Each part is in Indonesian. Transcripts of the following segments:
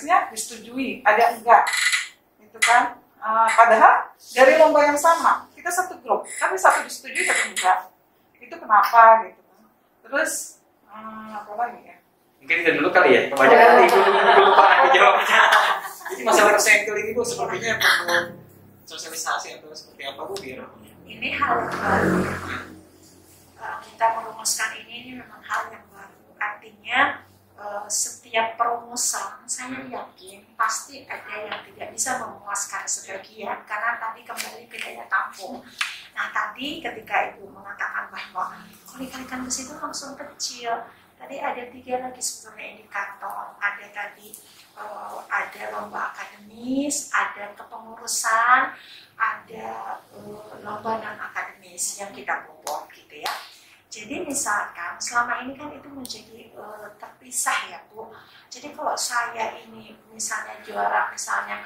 koreksinya disetujui, ada enggak, gitu kan? Padahal dari lomba yang sama kita satu grup, tapi satu disetujui satu enggak. Itu kenapa gitu kan? Terus apa lagi ya? Mungkin itu dulu kali ya, kebanyakan ibu lupa dijawabnya. Jadi masalah recycle ini Bu sepertinya perlu sosialisasi atau seperti apa Bu biar ini hal yang baru. Kita merumuskan ini memang hal yang baru. Artinya setiap perumusan saya yakin pasti ada yang tidak bisa memuaskan sebagian karena tadi kembali ke daya tampung. Nah tadi ketika Ibu mengatakan bahwa kalau dikalikan ke situ langsung kecil, tadi ada 3 lagi sebetulnya indikator. Ada tadi ada lomba akademis, ada kepengurusan, ada lomba non akademis yang kita bobot gitu ya. Jadi misalkan selama ini kan itu menjadi terpisah ya Bu. Jadi kalau saya ini misalnya juara misalnya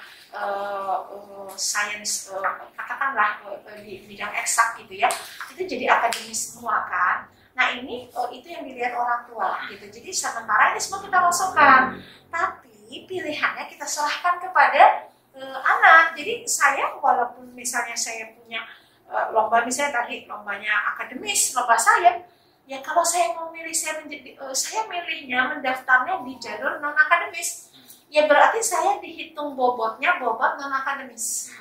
sains katakanlah di bidang eksak gitu ya, itu jadi akademis semua kan. Nah ini itu yang dilihat orang tua gitu. Jadi sementara ini semua kita masukkan, tapi pilihannya kita serahkan kepada anak. Jadi saya walaupun misalnya saya punya lomba misalnya tadi lombanya akademis, lomba saya, ya kalau saya mau milih saya milihnya mendaftarnya di jalur non akademis, ya berarti saya dihitung bobotnya bobot non akademis.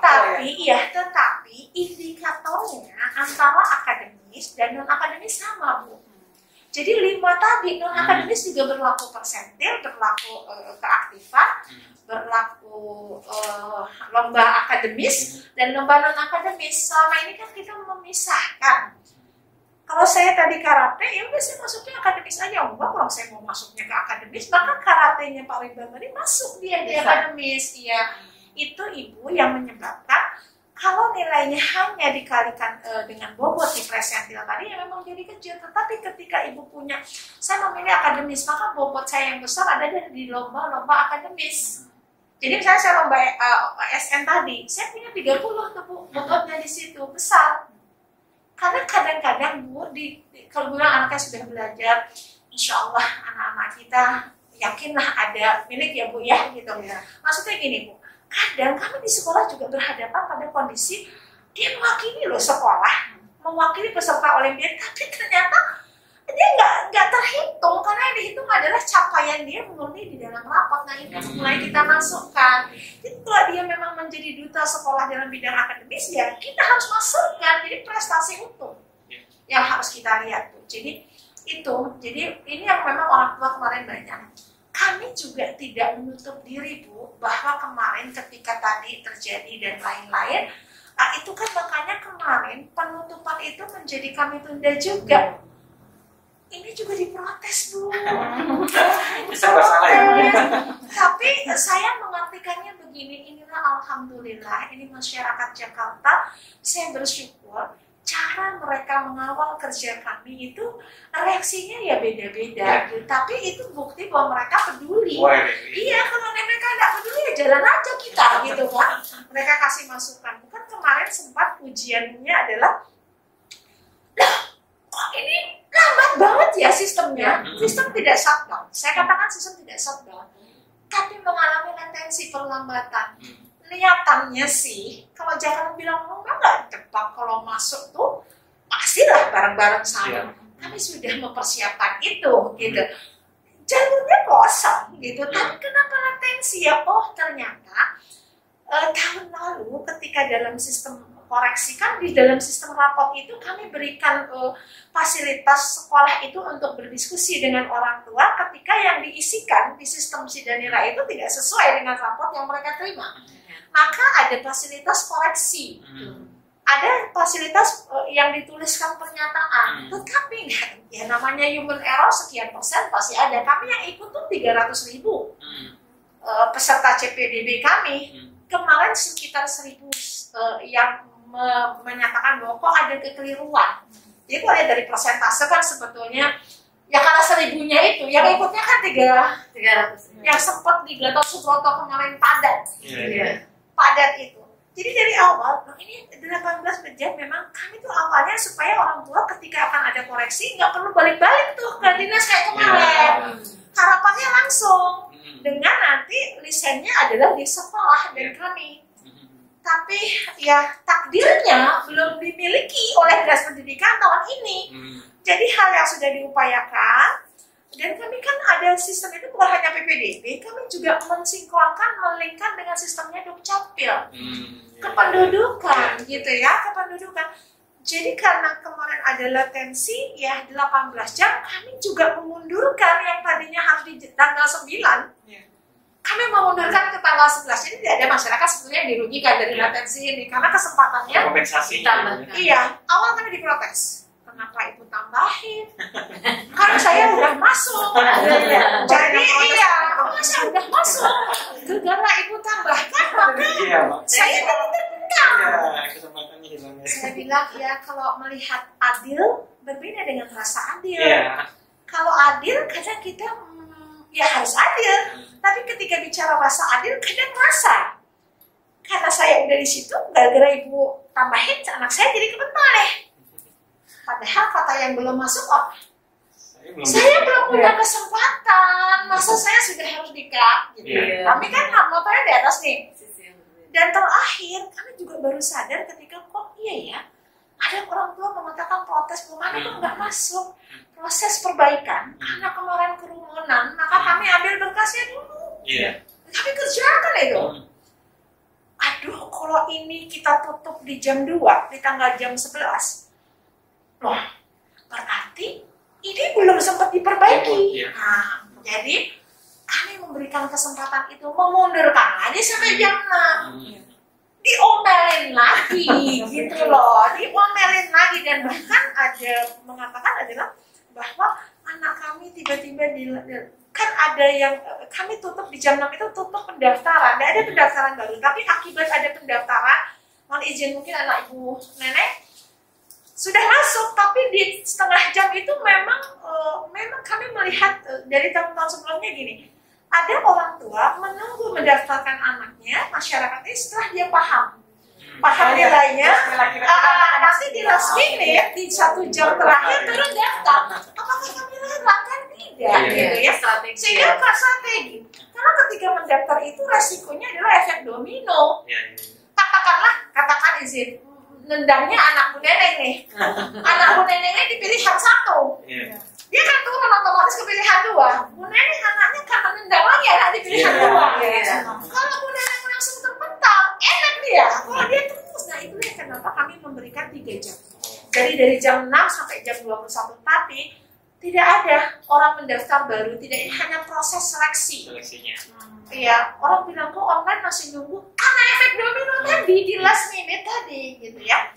Tapi tetapi indikatornya antara akademis dan non akademis sama Bu. Jadi 5 tadi non akademis juga berlaku persentil, berlaku keaktifan, berlaku lomba akademis dan lomba non akademis. Selama ini kan kita memisahkan. Kalau saya tadi karate, ya udah saya masuknya akademis aja. Enggak, kalau saya mau masuknya ke akademis, maka karatenya Pak Ridwan tadi masuk dia di akademis. Iya, itu Ibu yang menyebabkan kalau nilainya hanya dikalikan dengan bobot di presentil tadi, ya memang jadi kecil. Tetapi ketika Ibu punya, saya memilih akademis, maka bobot saya yang besar ada di lomba-lomba akademis. Jadi misalnya saya lomba SN tadi, saya punya 30 tuh Bu, bobotnya di situ besar. Karena kadang-kadang Bu, kalau bilang anaknya sudah belajar, insya Allah anak-anak kita yakinlah ada milik ya Bu ya gitu. Ya. Maksudnya gini Bu, kadang kami di sekolah juga berhadapan pada kondisi dia mewakili loh sekolah, mewakili peserta olimpiade, tapi ternyata dia nggak terhitung karena yang dihitung adalah capaian dia murni di dalam rapat. Nah ini mulai kita masukkan. Jadi kalau dia memang menjadi duta sekolah dalam bidang akademis, ya kita harus masukkan. Jadi prestasi utuh yang harus kita lihat tuh. Jadi itu, jadi ini yang memang orang tua kemarin banyak. Kami juga tidak menutup diri Bu bahwa kemarin ketika tadi terjadi dan lain-lain, itu kan makanya kemarin penutupan itu menjadi kami tunda juga. Ini juga diprotes Bu. Tapi saya mengartikannya begini, inilah alhamdulillah, ini masyarakat Jakarta, saya bersyukur cara mereka mengawal kerja kami itu reaksinya ya beda-beda. Tapi itu bukti bahwa mereka peduli. Iya, kalau mereka nggak peduli ya jalan aja kita gitu kan. Mereka kasih masukan. Bukan kemarin sempat ujiannya adalah, loh kok ini lambat banget ya sistemnya. Sistem tidak shutdown. Saya katakan sistem tidak shutdown, tapi mengalami latensi perlambatan. Kelihatannya sih, kalau jangan bilang nggak tebak kalau masuk tuh pastilah bareng-bareng sama. Kami sudah mempersiapkan itu, gitu. Jalurnya kosong, gitu. Tapi kenapa latensi ya? Oh ternyata tahun lalu ketika dalam sistem koreksi kan di dalam sistem rapot itu kami berikan fasilitas sekolah itu untuk berdiskusi dengan orang tua ketika yang diisikan di sistem Sidanira itu tidak sesuai dengan rapot yang mereka terima. Maka ada fasilitas koreksi, ada fasilitas yang dituliskan pernyataan, tetapi ya namanya human error sekian persen pasti ada. Kami yang ikut tuh 300.000 peserta CPDB kami, kemarin sekitar 1.000 yang menyatakan bahwa kok ada kekeliruan. Jadi kalau dari persentase kan sebetulnya ya karena 1.000-nya itu, yang ikutnya kan 300, yang sempat di Gatot Subroto kemarin padat. Padat itu. Jadi dari awal, ini 18 jam memang kami tuh awalnya supaya orang tua ketika akan ada koreksi nggak perlu balik-balik tuh ke dinas kayak kemarin. Harapannya langsung dengan nanti desainnya adalah di sekolah dan kami. Tapi ya takdirnya belum dimiliki oleh Dinas Pendidikan tahun ini. Jadi hal yang sudah diupayakan, dan kami kan ada sistem itu bukan hanya PPDB, kami juga mensinkronkan, melingkan dengan sistemnya Dukcapil. Kependudukan gitu ya, kependudukan. Jadi karena kemarin ada latensi ya 18 jam, kami juga memundurkan yang tadinya harus di tanggal 9. Kami memundurkan ke tanggal 11. Jadi tidak ada masyarakat sebetulnya yang dirugikan dari latensi ini karena kesempatannya kompensasi. Iya, awal kami diprotes. Kenapa ibu tambahin? Karena saya udah masuk. Jadi iya, saya udah masuk. Gara-gara ibu tambahkan, maka saya jadi tertekan. Kesempatannya hilang. Saya bilang ya kalau melihat adil berbeda dengan rasa adil. Kalau adil kadang kita ya harus adil. Tapi ketika bicara rasa adil, kadang rasa. Karena saya udah di situ, gara-gara ibu tambahin, anak saya jadi kebentaleh. Padahal kata yang belum masuk, saya belum punya kesempatan. Masa saya sudah harus di-cut? Gitu. Kami kan motornya di atas nih. Dan terakhir, kami juga baru sadar ketika kok iya ya, ada orang tua mengatakan protes perumahan itu nggak masuk. Proses perbaikan, karena kemarin kerumunan, maka kami ambil berkasnya dulu. Kami kerjakan itu. Aduh, kalau ini kita tutup di jam 2, di tanggal jam 11, loh, berarti ini belum sempat diperbaiki. Nah, jadi kami memberikan kesempatan itu, memundurkan lagi sampai jam 6. Diomelin lagi, gitu loh, diomelin lagi. Dan bahkan ada mengatakan adalah bahwa anak kami tiba-tiba kan ada yang kami tutup di jam 6 itu tutup pendaftaran, tidak ada pendaftaran baru, tapi akibat ada pendaftaran, mohon izin mungkin anak ibu nenek sudah masuk, tapi di setengah jam itu memang kami melihat dari tahun-tahun sebelumnya gini, ada orang tua menunggu mendaftarkan anaknya, masyarakatnya setelah dia paham nilainya, nanti di last minute di 1 jam terakhir turun daftar. Apakah kami lakukan? Tidak, gitu ya. Sehingga strategi. Karena ketika mendaftar itu resikonya adalah efek domino. Katakan izin, nendangnya anak bu neneng nih. Anak bu nenengnya dipilih yang 1. Dia kan turun otomatis ke pilihan 2. Bu neneng anaknya karena nendang lagi anak di pilihan 2. Kalau bu neneng langsung terpental, enak dia. Kalau dia terus, nah itulah yang kenapa kami memberikan 3 jam. Jadi dari jam 6 sampai jam 21, tapi tidak ada orang mendaftar baru, tidak, hanya proses seleksinya. Iya, orang bilang kok online masih nunggu karena efek domino tadi di last minute tadi, gitu ya.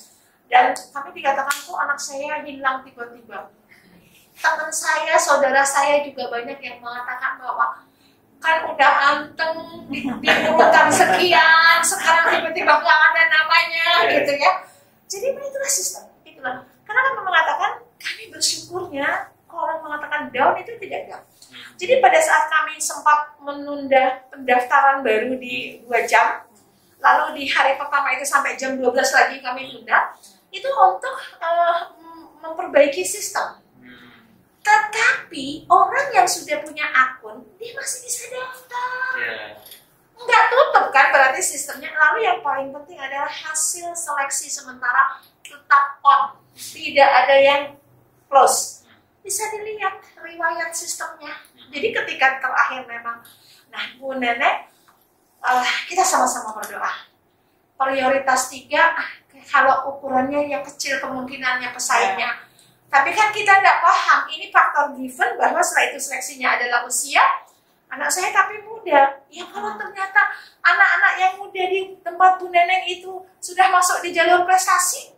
Dan kami dikatakan kok anak saya hilang tiba-tiba. Teman saya, saudara saya juga banyak yang mengatakan bahwa kan udah anteng di urutan sekian, sekarang tiba-tiba nggak ada namanya, gitu ya. Jadi itulah sistem, itulah. Karena kami mengatakan kami bersyukurnya. Orang mengatakan down itu tidak down. Jadi pada saat kami sempat menunda pendaftaran baru di 2 jam, lalu di hari pertama itu sampai jam 12 lagi kami tunda, itu untuk memperbaiki sistem. Tetapi orang yang sudah punya akun, dia masih bisa daftar. Nggak tutup kan berarti sistemnya. Lalu yang paling penting adalah hasil seleksi sementara tetap on. Tidak ada yang close. Bisa dilihat riwayat sistemnya. Jadi ketika terakhir memang, nah Bu Nenek, kita sama-sama berdoa. Prioritas 3, kalau ukurannya yang kecil kemungkinannya pesaingnya. Tapi kan kita nggak paham, ini faktor given bahwa setelah itu seleksinya adalah usia, anak saya tapi muda. Ya kalau ternyata anak-anak yang muda di tempat Bu Neneng itu sudah masuk di jalur prestasi,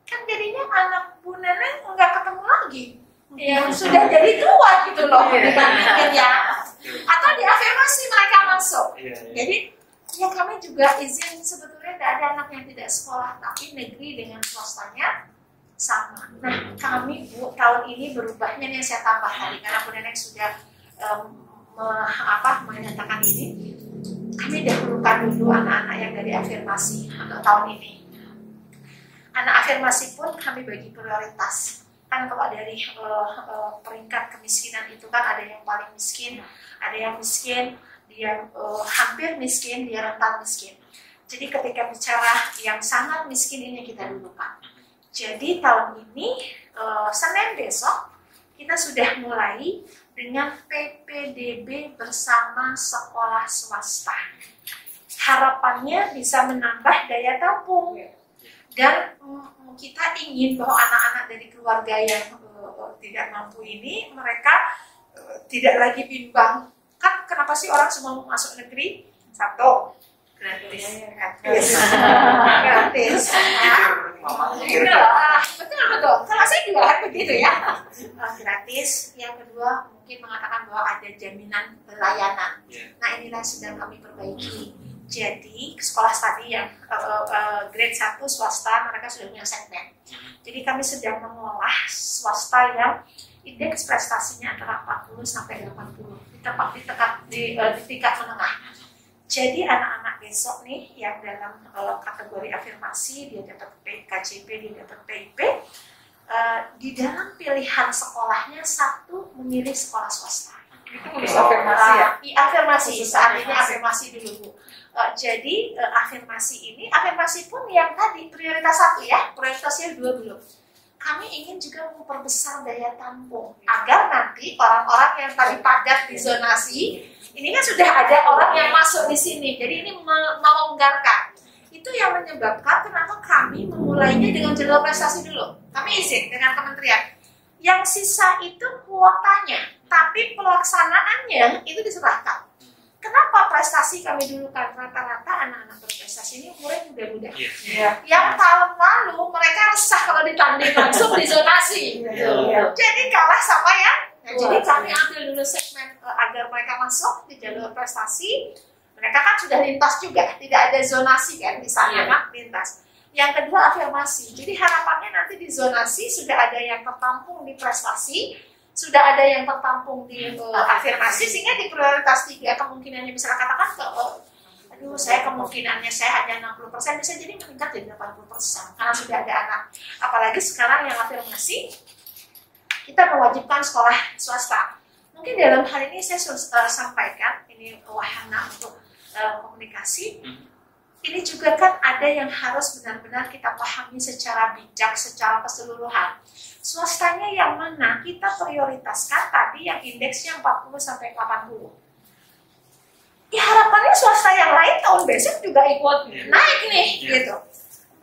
kan jadinya anak Bu Neneng nggak ketemu lagi. Yang sudah jadi tua gitu loh, dibandingkan ya. Atau diafirmasi mereka masuk. Jadi ya kami juga izin, sebetulnya tidak ada anak yang tidak sekolah, tapi negeri dengan swastanya sama. Nah kami Bu tahun ini berubahnya yang saya tambah tadi, karena Bu Neneng sudah menyatakan ini, kami dahulukan dulu anak-anak yang dari afirmasi untuk tahun ini. Anak afirmasi pun kami bagi prioritas. Kan kalau dari peringkat kemiskinan itu kan ada yang paling miskin, ada yang miskin, dia hampir miskin, dia rentan miskin. Jadi ketika bicara yang sangat miskin ini kita dulukan. Jadi tahun ini Senin besok kita sudah mulai dengan PPDB bersama sekolah swasta. Harapannya bisa menambah daya tampung. Dan kita ingin bahwa anak-anak dari keluarga yang tidak mampu ini, mereka tidak lagi bimbang. Kan kenapa sih orang semua mau masuk negeri? Satu, gratis. Gratis. Betul. Kalau saya juga begitu ya. Gratis. Yang kedua, mungkin mengatakan bahwa ada jaminan layanan. Nah, inilah sedang kami perbaiki. Jadi sekolah tadi yang grade 1 swasta mereka sudah punya segmen. Jadi kami sedang mengolah swasta yang indeks prestasinya antara 40 sampai 80 di tingkat menengah. Jadi anak-anak besok nih yang dalam kategori afirmasi dia dapat KJP, dia dapat PIP, di dalam pilihan sekolahnya satu memilih sekolah swasta. Itu tulis afirmasi ya? Afirmasi, saat ini afirmasi dulu Bu. Jadi afirmasi pun yang tadi prioritas 1 ya, prioritasnya 2 belum. Kami ingin juga memperbesar daya tampung agar nanti orang-orang yang tadi padat di zonasi, ini kan sudah ada orang yang masuk di sini, jadi ini melonggarkan. Itu yang menyebabkan kenapa kami memulainya dengan jalur prestasi dulu. Kami izin dengan kementerian. Yang sisa itu kuotanya, tapi pelaksanaannya itu diserahkan. Kenapa prestasi kami dulu kan rata-rata anak-anak berprestasi ini umurnya muda-muda. Yang tahun lalu mereka resah kalau ditanding langsung di zonasi. Jadi kalah sama yang. Jadi kami ambil dulu segmen agar mereka masuk di jalur prestasi. Mereka kan sudah lintas juga, tidak ada zonasi kan di sana kan lintas. Yang kedua afirmasi. Jadi harapannya nanti di zonasi sudah ada yang tertampung di prestasi. Sudah ada yang tertampung di afirmasi sehingga di prioritas 3 kemungkinannya bisa katakan aduh saya kemungkinannya saya hanya 60% bisa jadi meningkat jadi 80% karena sudah ada anak. Apalagi sekarang yang afirmasi kita mewajibkan sekolah swasta. Mungkin dalam hal ini saya sampaikan ini wahana untuk komunikasi. Ini juga kan ada yang harus benar-benar kita pahami secara bijak, secara keseluruhan. Swastanya yang mana kita prioritaskan tadi yang indeksnya 40 sampai 80. Ya harapannya swasta yang lain tahun besok juga ikut naik nih gitu.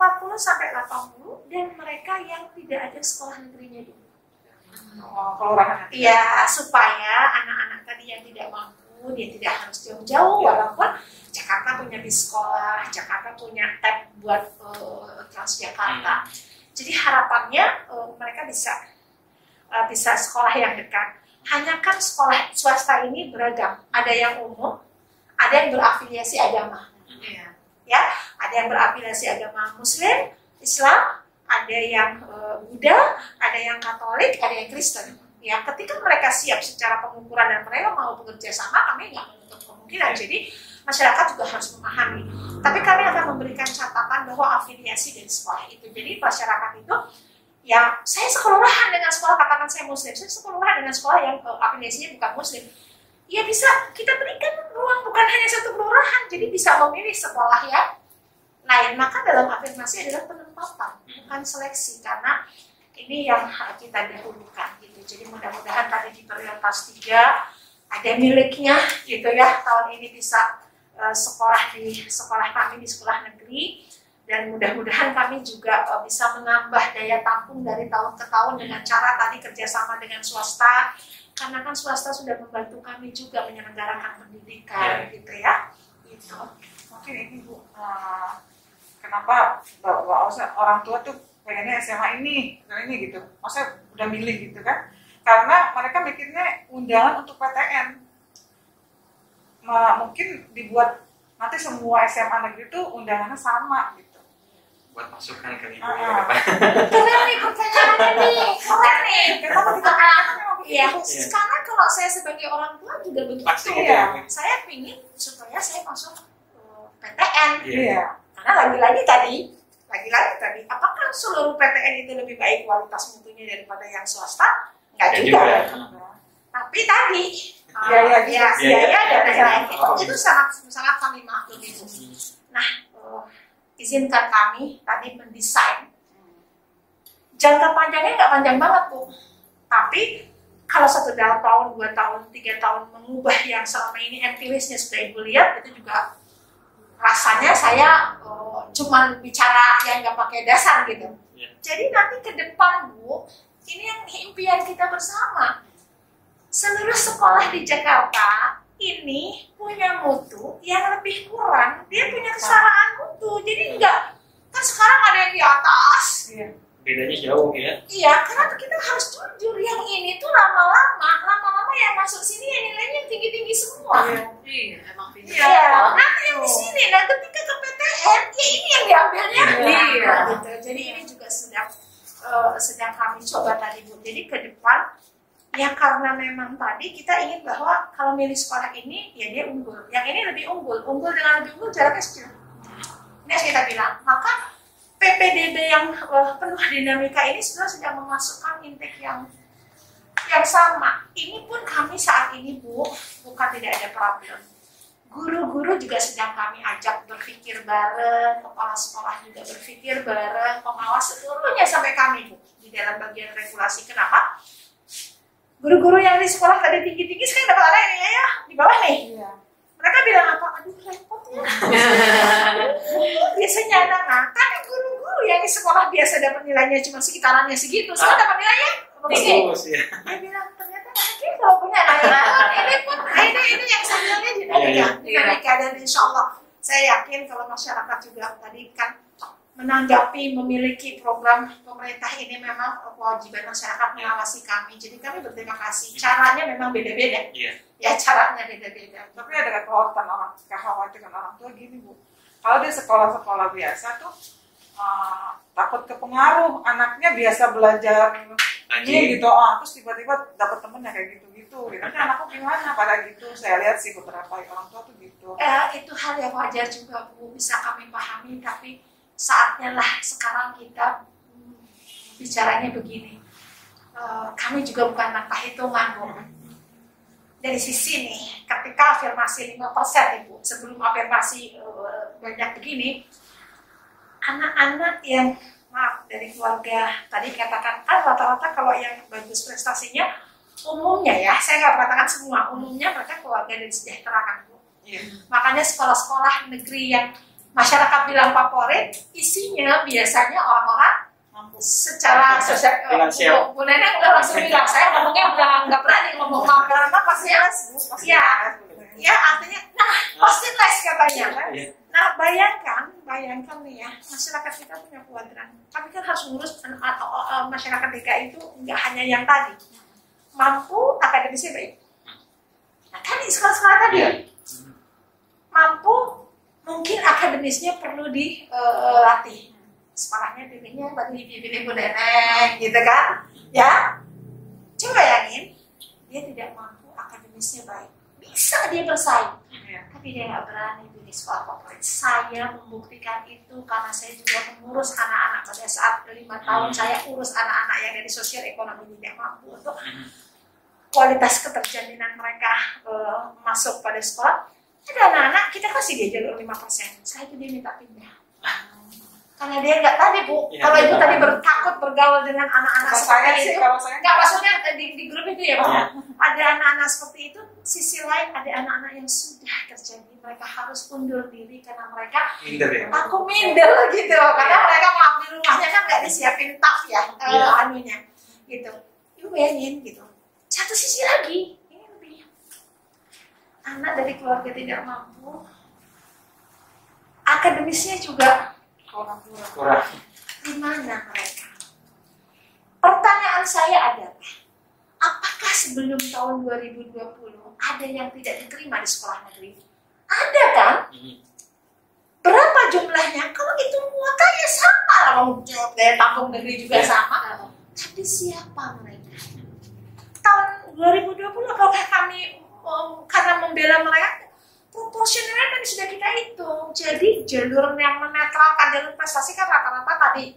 40 sampai 80 dan mereka yang tidak ada sekolah negerinya dulu. Kelurahan. Iya, supaya anak-anak tadi yang tidak mampu dia tidak harus jauh-jauh walaupun Jakarta punya bis sekolah, Jakarta punya tab buat Transjakarta. Jadi harapannya mereka bisa sekolah yang dekat. Hanya kan sekolah swasta ini beragam. Ada yang umum, ada yang berafiliasi agama. Ya, ada yang berafiliasi agama Muslim, Islam, ada yang Buddha, ada yang Katolik, ada yang Kristen. Ya, ketika mereka siap secara pengukuran dan mereka mau bekerja sama, kami nggak menutup kemungkinan. Jadi masyarakat juga harus memahami. Tapi kami akan memberikan catatan bahwa afiliasi dari sekolah itu. Jadi masyarakat itu, ya saya sekelurahan dengan sekolah, katakan saya Muslim, saya sekelurahan dengan sekolah yang afiliasinya bukan Muslim. Ya bisa kita berikan ruang bukan hanya satu kelurahan, jadi bisa memilih sekolah yang lain. Maka dalam afirmasi adalah penempatan, bukan seleksi, karena ini yang kita dahulukan. Gitu. Jadi mudah-mudahan tadi di prioritas 3 ada miliknya, gitu ya. Tahun ini bisa sekolah di sekolah kami di sekolah negeri dan mudah-mudahan kami juga bisa menambah daya tampung dari tahun ke tahun dengan cara tadi kerjasama dengan swasta karena kan swasta sudah membantu kami juga menyelenggarakan pendidikan gitu ya. Gitu. Mungkin ini Bu, kenapa orang tua tuh pengennya SMA ini gitu, maksudnya udah milih gitu kan? Karena mereka mikirnya undangan untuk PTN. Mungkin dibuat nanti semua SMA negeri itu undangannya sama gitu. Buat masukan ke ibu Keren nih pertanyaannya nih, keren nih. Kenapa kita Iya, karena kalau saya sebagai orang tua juga begitu. Pasti gitu Ya. Saya ingin supaya saya masuk PTN. Iya. Karena lagi-lagi tadi, apakah seluruh PTN itu lebih baik kualitas mutunya daripada yang swasta? Enggak juga. Tapi tadi biaya dan lain-lain itu sangat kami maklumi Bu. Nah, izinkan kami tadi mendesain. Jangka panjangnya nggak panjang banget Bu. Tapi kalau 1 tahun, 2 tahun, 3 tahun mengubah yang selama ini empty list-nya sudah Ibu lihat, itu juga rasanya saya cuman bicara yang nggak pakai dasar gitu. Jadi nanti ke depan Bu, ini yang impian kita bersama. Seluruh sekolah di Jakarta ini punya mutu yang lebih kurang, dia punya kesamaan mutu. Jadi enggak, kan sekarang ada yang di atas. Bedanya jauh ya. Iya, karena kita harus jujur, yang ini tuh lama-lama yang masuk sini yang nilainya tinggi-tinggi semua. Iya, emang pintar. Iya, nanti yang di sini, nah ketika ke PTN, ya ini yang diambilnya. Iya. Gitu. Jadi ini juga sedang kami coba tadi Bu. Jadi ke depan, ya karena memang tadi kita ingin bahwa kalau milih sekolah ini, ya dia unggul. Yang ini lebih unggul dengan lebih unggul jaraknya sekian. Ini yang kita bilang, maka PPDB yang penuh dinamika ini sebenarnya sudah memasukkan intake yang sama. Ini pun kami saat ini Bu, bukan tidak ada problem. Guru-guru juga sedang kami ajak berpikir bareng, kepala sekolah juga berpikir bareng, pengawas seluruhnya sampai kami Bu, di dalam bagian regulasi. Kenapa? Guru-guru yang di sekolah tadi tinggi-tinggi sekarang dapat ada ini ya, di bawah nih. Mereka bilang apa? Aduh repot ya. Biasanya anak-anak, tapi guru-guru yang di sekolah biasa dapat nilainya cuma sekitarannya segitu, sekarang dapat nilainya Bagus ya. Dia bilang ternyata anaknya kalau punya anak ini pun ini yang sebenarnya dinamika dan insya Allah saya yakin kalau masyarakat juga tadi kan menanggapi memiliki program pemerintah ini memang kewajiban masyarakat mengawasi kami. Jadi kami berterima kasih. Caranya memang beda-beda. Ya caranya beda-beda. Tapi ada kekhawatiran orang tua gini Bu. Kalau di sekolah-sekolah biasa tuh takut kepengaruh, anaknya biasa belajar ini gitu, terus tiba-tiba dapat temennya kayak gitu-gitu. Nanti anakku gimana pada gitu? Saya lihat sih beberapa orang tua tuh gitu. Itu hal yang wajar juga Bu, bisa kami pahami, tapi saatnya lah sekarang kita bicaranya begini. Kami juga bukan angka hitungan Bu. Dari sisi nih, ketika afirmasi 5% Ibu, sebelum afirmasi banyak begini, anak-anak yang maaf dari keluarga tadi katakan kan rata-rata kalau yang bagus prestasinya umumnya ya, saya nggak mengatakan semua, umumnya mereka keluarga dari sejahtera Bu. Makanya sekolah-sekolah negeri yang masyarakat bilang favorit, isinya biasanya orang-orang secara sosial. Bu Neneng udah langsung bilang, saya ngomongnya udah nggak berani ngomong karena pasti ya artinya pasti les katanya. Nah bayangkan nih ya, masyarakat kita punya kuadran, tapi kan harus ngurus masyarakat DKI itu nggak hanya yang tadi mampu akademisnya baik. Nah kan di sekolah-sekolah tadi mampu, mungkin akademisnya perlu dilatih. Sekolahnya pilihnya pilih Bu Neneng gitu kan ya. Coba bayangin dia tidak mampu akademisnya baik, bisa dia bersaing tapi dia nggak berani pilih sekolah favorit. Saya membuktikan itu karena saya juga mengurus anak-anak pada saat 5 tahun saya urus anak-anak yang dari sosial ekonomi tidak mampu untuk kualitas keterjaminan mereka masuk pada sekolah. Ada anak-anak kita kasih dia jalur 5%, setelah itu dia minta pindah. Karena dia nggak tadi Bu, kalau ibu tadi takut bergaul dengan anak-anak seperti itu, nggak maksudnya di grup itu ya Pak. Ada anak-anak seperti itu, sisi lain ada anak-anak yang sudah terjadi, mereka harus undur diri karena mereka aku minder gitu, karena mereka mengambil rumahnya kan nggak disiapin taf ya, anunya, gitu. Ibu bayangin gitu. Satu sisi lagi, ini lebih anak dari keluarga tidak mampu, akademisnya juga kurang. Di mana mereka? Pertanyaan saya adalah, apakah sebelum tahun 2020 ada yang tidak diterima di sekolah negeri? Ada kan? Berapa jumlahnya? Kalau itu kuotanya sama, kalau daya tampung negeri juga sama. Tapi siapa mereka? Tahun 2020 apakah kami karena membela mereka? Proporsionalnya kan sudah kita hitung. Jadi jalur yang menetralkan jalur prestasi kan rata-rata tadi.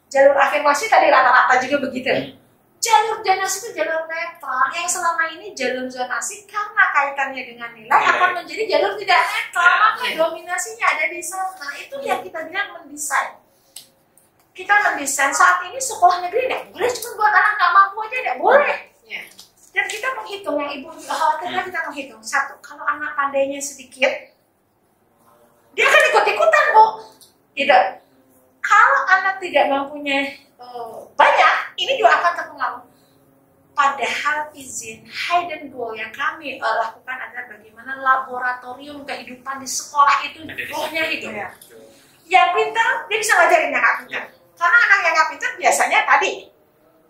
Jalur afirmasi tadi rata-rata juga begitu. jalur zonasi itu jalur netral, yang selama ini jalur zonasi karena kaitannya dengan nilai akan menjadi jalur tidak netral, maka dominasinya ada di sana. Itu yang kita bilang mendesain. Kita mendesain saat ini sekolah negeri tidak boleh cuma buat anak nggak mampu aja, tidak boleh. Dan kita menghitung, yang ibu khawatirkan kita menghitung. Satu, kalau anak pandainya sedikit, dia akan ikut-ikutan, Bu. Gitu. Kalau anak tidak mampunya banyak, ini juga akan terpengaruh. Padahal izin hidden goal yang kami lakukan adalah bagaimana laboratorium kehidupan di sekolah itu goalnya itu. Yang pintar, dia bisa ngajarin yang nggak pintar. Karena anak yang nggak pintar biasanya tadi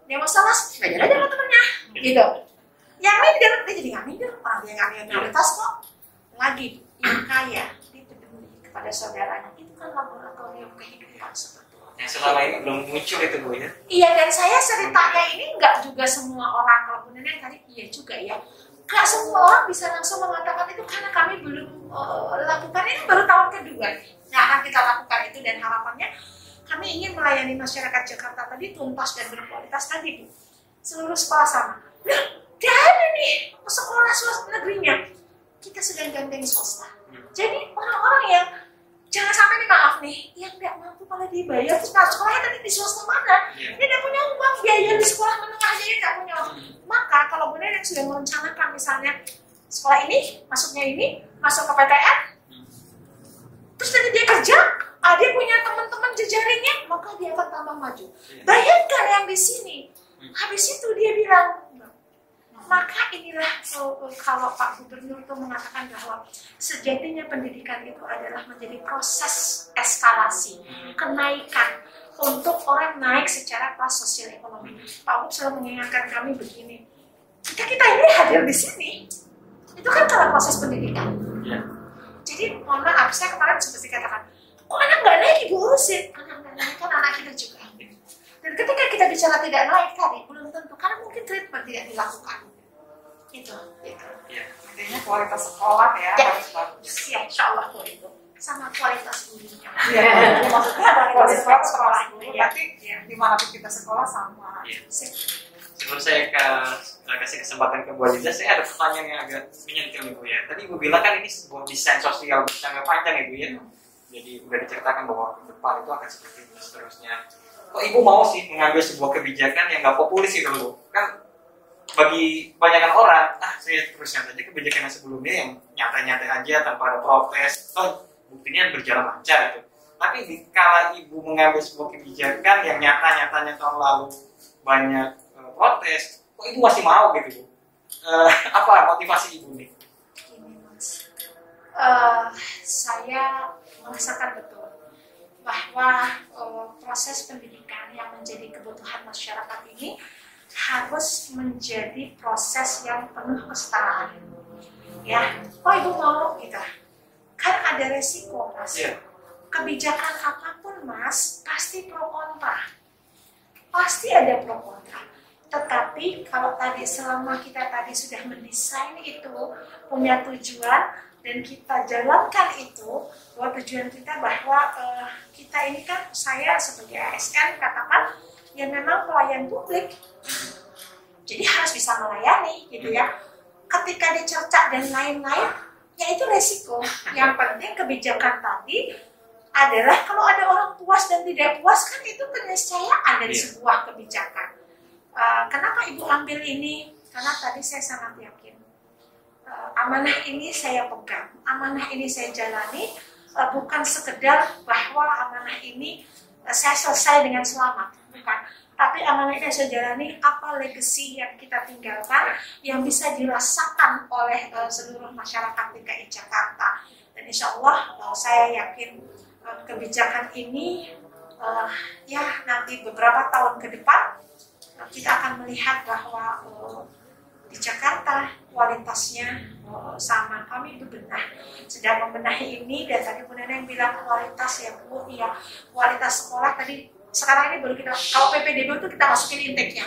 dia masalah belajar aja sama temennya, gitu. Yang minder, dia jadi nggak minder, orang dia nggak punya prioritas kok. Lagi yang kaya, dia peduli kepada saudaranya, itu kan laboratorium kehidupan seperti yang selama ini belum muncul itu, Bu, ya? Iya, dan saya ceritanya ini nggak juga semua orang, kalau Bu Neneng tadi iya juga ya, nggak semua orang bisa langsung mengatakan itu karena kami belum lakukan, ini baru tahun kedua yang akan kita lakukan itu, dan harapannya kami ingin melayani masyarakat Jakarta tadi tuntas dan berkualitas tadi, Bu. Seluruh sekolah sama. Nah, tidak ada nih sekolah swasta negerinya, kita sedang gandeng swasta. Jadi orang-orang yang jangan sampai nih, maaf nih, yang nggak mampu malah dibayar, terus sekolahnya tadi di swasta mana? Dia tidak punya uang, biaya di sekolah menengah aja dia nggak punya uang. Maka kalau benar yang sudah merencanakan misalnya sekolah ini, masuknya ini, masuk ke PTN, terus nanti dia kerja, dia punya teman-teman jejaringnya, maka dia akan tambah maju. Bayangkan yang di sini, habis itu dia bilang, maka inilah kalau Pak Gubernur itu mengatakan bahwa sejatinya pendidikan itu adalah menjadi proses eskalasi, kenaikan untuk orang naik secara kelas sosial ekonomi. Pak Gub selalu mengingatkan kami begini, kita ini hadir di sini, itu kan karena proses pendidikan. Jadi mohon maaf, saya kemarin seperti katakan, kok anak nggak naik ibu urusin, anak nggak naik kan anak kita juga. Dan ketika kita bicara tidak naik tadi, belum tentu, karena mungkin treatment tidak dilakukan. Itu. Intinya kualitas sekolah ya harus bagus. Ya, insya Allah itu sama kualitas gurunya. Iya, maksudnya ada kualitas sekolah itu, ya. tapi dimanapun kita sekolah sama. Sebelum saya kasih kesempatan ke Bu Aziza, saya ada pertanyaan yang agak menyentil nih, Bu, ya. Tadi Ibu bilang kan ini sebuah desain sosial jangka panjang, Ibu, ya. Jadi udah diceritakan bahwa ke depan itu akan seperti itu seterusnya. Kok Ibu mau sih mengambil sebuah kebijakan yang nggak populis itu, Bu? Kan bagi kebanyakan orang, saya teruskan saja kebijakan yang sebelumnya yang nyata-nyata aja tanpa ada protes, buktinya berjalan lancar itu. Tapi kala Ibu mengambil sebuah kebijakan yang nyata-nyatanya tahun lalu banyak protes, kok Ibu masih mau gitu, Bu? Apa motivasi Ibu nih? Gini, Mas, saya merasakan betul bahwa proses pendidikan yang menjadi kebutuhan masyarakat ini harus menjadi proses yang penuh kesetaraan. Ya, Ibu mau gitu. Kan ada resiko, Mas. Kebijakan apapun, Mas, pasti pro kontra. Pasti ada pro kontra. Tetapi kalau tadi selama kita tadi sudah mendesain itu, punya tujuan dan kita jalankan itu, bahwa tujuan kita bahwa kita ini kan, saya sebagai ASN katakan ya memang pelayan publik, jadi harus bisa melayani gitu ya. Ketika dicerca dan lain-lain, ya itu resiko. Yang penting kebijakan tadi adalah kalau ada orang puas dan tidak puas, kan itu keniscayaan dari sebuah kebijakan. Kenapa Ibu ambil ini? Karena tadi saya sangat yakin amanah ini saya pegang, amanah ini saya jalani, bukan sekedar bahwa amanah ini saya selesai dengan selamat, bukan. Tapi amanah ini saya jalani, apa legacy yang kita tinggalkan yang bisa dirasakan oleh seluruh masyarakat DKI Jakarta. Dan insya Allah saya yakin kebijakan ini ya nanti beberapa tahun ke depan kita akan melihat bahwa di Jakarta kualitasnya sama. Kami bebenah, sedang membenahi ini, dan tadi Bu Neneng bilang kualitas ya Bu, iya kualitas sekolah tadi. Sekarang ini baru kita, kalau PPDB itu kita masukin intake-nya.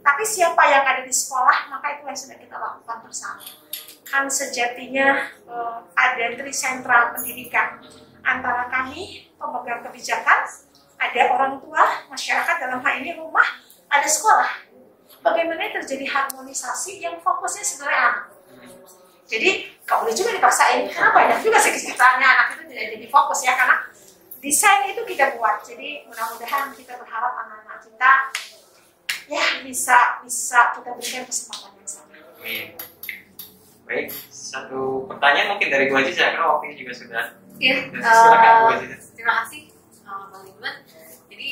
Tapi siapa yang ada di sekolah, maka itu yang sedang kita lakukan bersama. Kan sejatinya ada trisentral pendidikan antara kami, pemegang kebijakan, ada orang tua, masyarakat dalam hal ini rumah, ada sekolah. bagaimana terjadi harmonisasi yang fokusnya sebenarnya anak. Jadi nggak boleh juga dipaksain, karena banyak juga sekitarnya anak itu tidak jadi fokus ya, karena desain itu kita buat. Jadi mudah-mudahan kita berharap anak-anak kita ya bisa kita berikan kesempatan yang sama. Amin. Baik, satu pertanyaan mungkin dari Bu Aziz, saya kira waktunya juga sudah. Ya, Silakan Bu Aziz. terima kasih Bang Iman. Jadi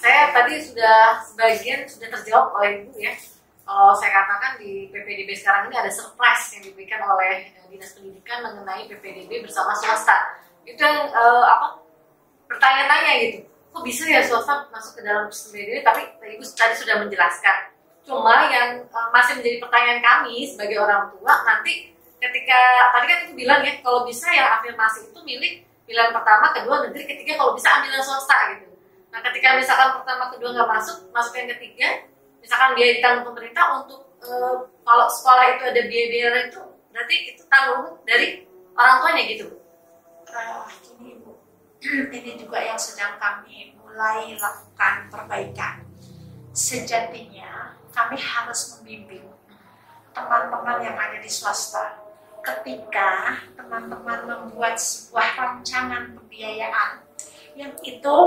saya tadi sebagian sudah terjawab oleh Ibu ya. Saya katakan di PPDB sekarang ini ada surprise yang diberikan oleh Dinas Pendidikan mengenai PPDB bersama swasta. Itu yang bertanya-tanya gitu. Kok bisa ya swasta masuk ke dalam sistem PPDB? Tapi Ibu tadi sudah menjelaskan. Cuma yang masih menjadi pertanyaan kami sebagai orang tua, nanti ketika tadi kan Ibu bilang ya, kalau bisa yang afirmasi itu milik pilihan pertama, kedua negeri, ketiga kalau bisa ambil yang swasta gitu. Nah ketika misalkan pertama, kedua nggak masuk yang ketiga, misalkan biaya ditanggung pemerintah untuk kalau sekolah itu ada biaya-biaya itu, berarti itu tanggung dari orang tuanya gitu. Gini Bu, ini juga yang sedang kami mulai lakukan perbaikan. Sejatinya kami harus membimbing teman-teman yang ada di swasta. Ketika teman-teman membuat sebuah rancangan pembiayaan yang itu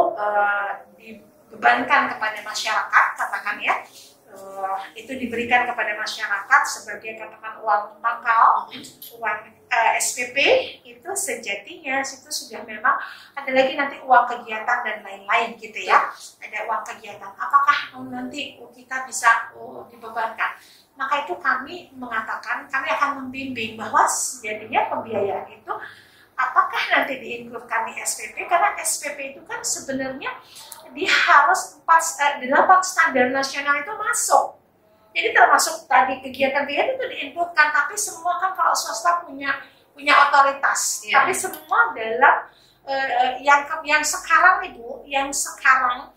dibebankan kepada masyarakat, katakan ya, itu diberikan kepada masyarakat sebagai katakan uang pangkal, uang SPP, itu sejatinya situ sudah memang ada lagi nanti uang kegiatan dan lain-lain gitu ya, ada uang kegiatan. Apakah nanti kita bisa dibebankan? Maka itu kami mengatakan kami akan membimbing bahwa sejatinya pembiayaan itu apakah nanti diinkludkan di SPP, karena SPP itu kan sebenarnya dia harus 8 standar nasional itu masuk. Jadi termasuk tadi kegiatan-kegiatan itu diinkludkan, tapi semua kan kalau swasta punya otoritas. Yeah. Tapi semua dalam yang sekarang nih Bu, yang sekarang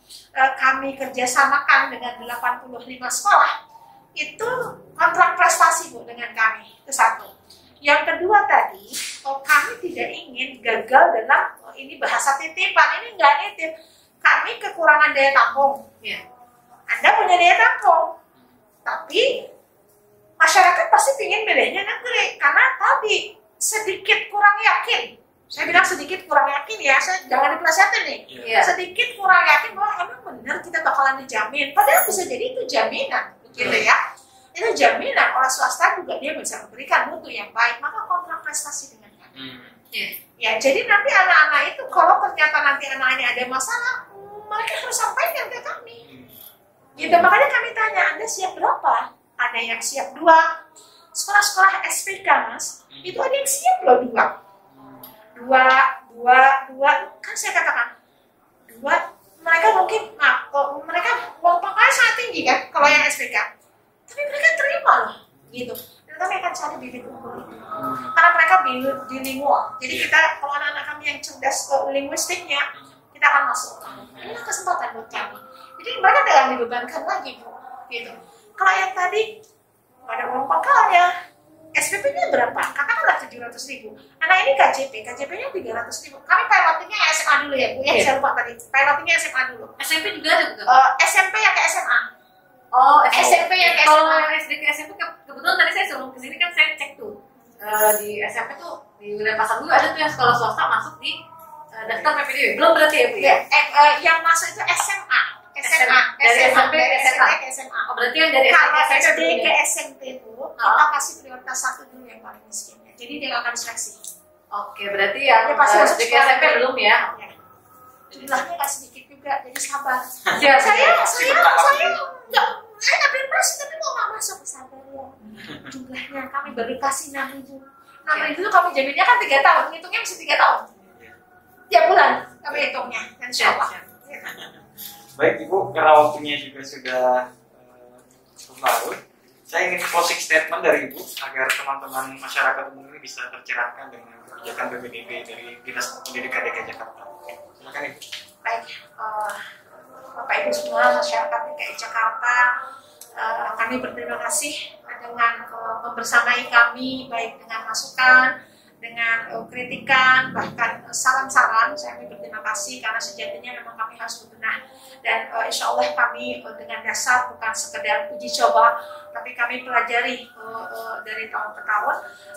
kami kerjasamakan dengan 85 sekolah, itu kontrak prestasi Bu dengan kami, itu satu. Yang kedua tadi, kami tidak ingin gagal dalam ini bahasa titipan, ini nggak nitip. Kami kekurangan daya tampung. Ya. Anda punya daya tampung, tapi masyarakat pasti ingin bedanya negeri, karena tadi sedikit kurang yakin. Saya bilang sedikit kurang yakin ya, saya jangan dipelesetin nih. Yeah. Sedikit kurang yakin bahwa emang benar kita bakalan dijamin. Padahal bisa jadi itu jaminan, gitu ya. Itu jaminan, orang swasta juga dia bisa memberikan mutu yang baik, maka kontrak prestasi dengan kami. Ya, jadi nanti anak-anak itu kalau ternyata nanti anak ini ada masalah, mereka harus sampaikan ke kami. Gitu, makanya kami tanya, Anda siap berapa? Ada yang siap 2. Sekolah-sekolah SPK Mas, itu ada yang siap loh 2. 2, kan saya katakan 2, mereka mungkin, mereka uang pangkalnya sangat tinggi kan, kalau yang SPK. Tapi mereka terima loh, gitu. Dan kami akan cari bibit unggul itu. Karena mereka bilingual. Jadi kita, kalau anak-anak kami yang cerdas ke linguistiknya, kita akan masuk. Inilah kesempatan buat kami. Jadi mereka tidak dibebankan lagi, Bu. Gitu. Kalau yang tadi, ada uang pangkalnya, SPP-nya berapa? Katakanlah 700.000. Anak ini KJP-nya 300.000. Kami pilotingnya SMA dulu ya, Bu. Ya, saya lupa tadi. Pilotingnya SMA dulu. SMP juga ada bukan? SMP yang ke SMA. SMP yang ke SMA. Kalau yang SD ke SMP, kebetulan tadi saya sebelum kesini kan saya cek tuh. Di SMP tuh, di wilayah Pasar Dulu ada tuh yang sekolah swasta masuk di daftar PPDB. Belum berarti ya, Bu? Ya? Yang masuk itu SMA. Dari SMP ke SMA. Oh, berarti yang dari SD ke SMP itu kita kasih prioritas 1 dulu yang paling miskin. Jadi dia akan seleksi. Oke, berarti yang SD ke SMP belum ya? Jumlahnya nggak sedikit juga, jadi sabar. Ya, saya nggak bebas, tapi mau nggak masuk, sabar ya. Jumlahnya kami baru kasih 6.000. 6.000 itu kami jaminnya kan 3 tahun, hitungnya mesti 3 tahun. Tiap bulan kami hitungnya, insya Allah. Baik Ibu, karena waktunya juga sudah cukup larut, saya ingin closing statement dari Ibu agar teman-teman masyarakat umum ini bisa tercerahkan dengan kebijakan PPDB dari Dinas Pendidikan DKI Jakarta. Silakan Ibu. Baik, Bapak Ibu semua masyarakat DKI Jakarta, kami berterima kasih dengan membersamai kami, baik dengan masukan, dengan kritikan, bahkan saran-saran kesempatan. Saya berterima kasih karena sejatinya memang kami harus berbenah. Dan insya Allah kami dengan dasar bukan sekedar uji coba, tapi kami pelajari dari tahun ke tahun.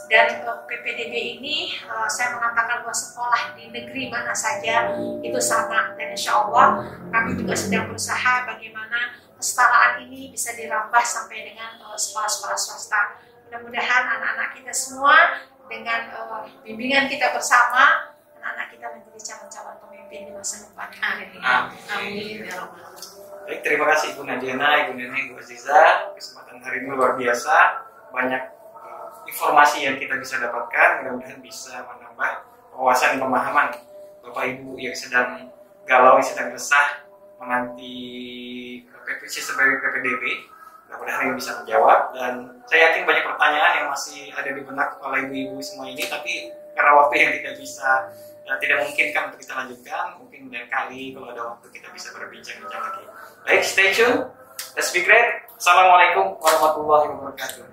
Dan PPDB ini saya mengatakan bahwa sekolah di negeri mana saja itu sama. Dan insya Allah kami juga sedang berusaha bagaimana kesetaraan ini bisa dirambah sampai dengan sekolah-sekolah swasta. Mudah-mudahan anak-anak kita semua dengan bimbingan kita bersama, anak-anak kita menjadi calon-calon pemimpin di masa depan. Amin. Amin. Ya Rabbal Alamin. Baik, terima kasih Ibu Nadiana, Ibu Neneng, Ibu Aziza. Kesempatan hari ini luar biasa. Banyak informasi yang kita bisa dapatkan. Mudah-mudahan bisa menambah wawasan dan pemahaman Bapak Ibu yang sedang galau, yang sedang resah menanti sistem PPDB. Mudah-mudahan bisa menjawab, dan saya yakin banyak pertanyaan yang masih ada di benak oleh ibu-ibu semua ini, tapi karena waktu yang tidak memungkinkan untuk kita lanjutkan, mungkin lain kali kalau ada waktu kita bisa berbincang-bincang lagi. Baik, stay tune, let's be great. Assalamualaikum warahmatullahi wabarakatuh.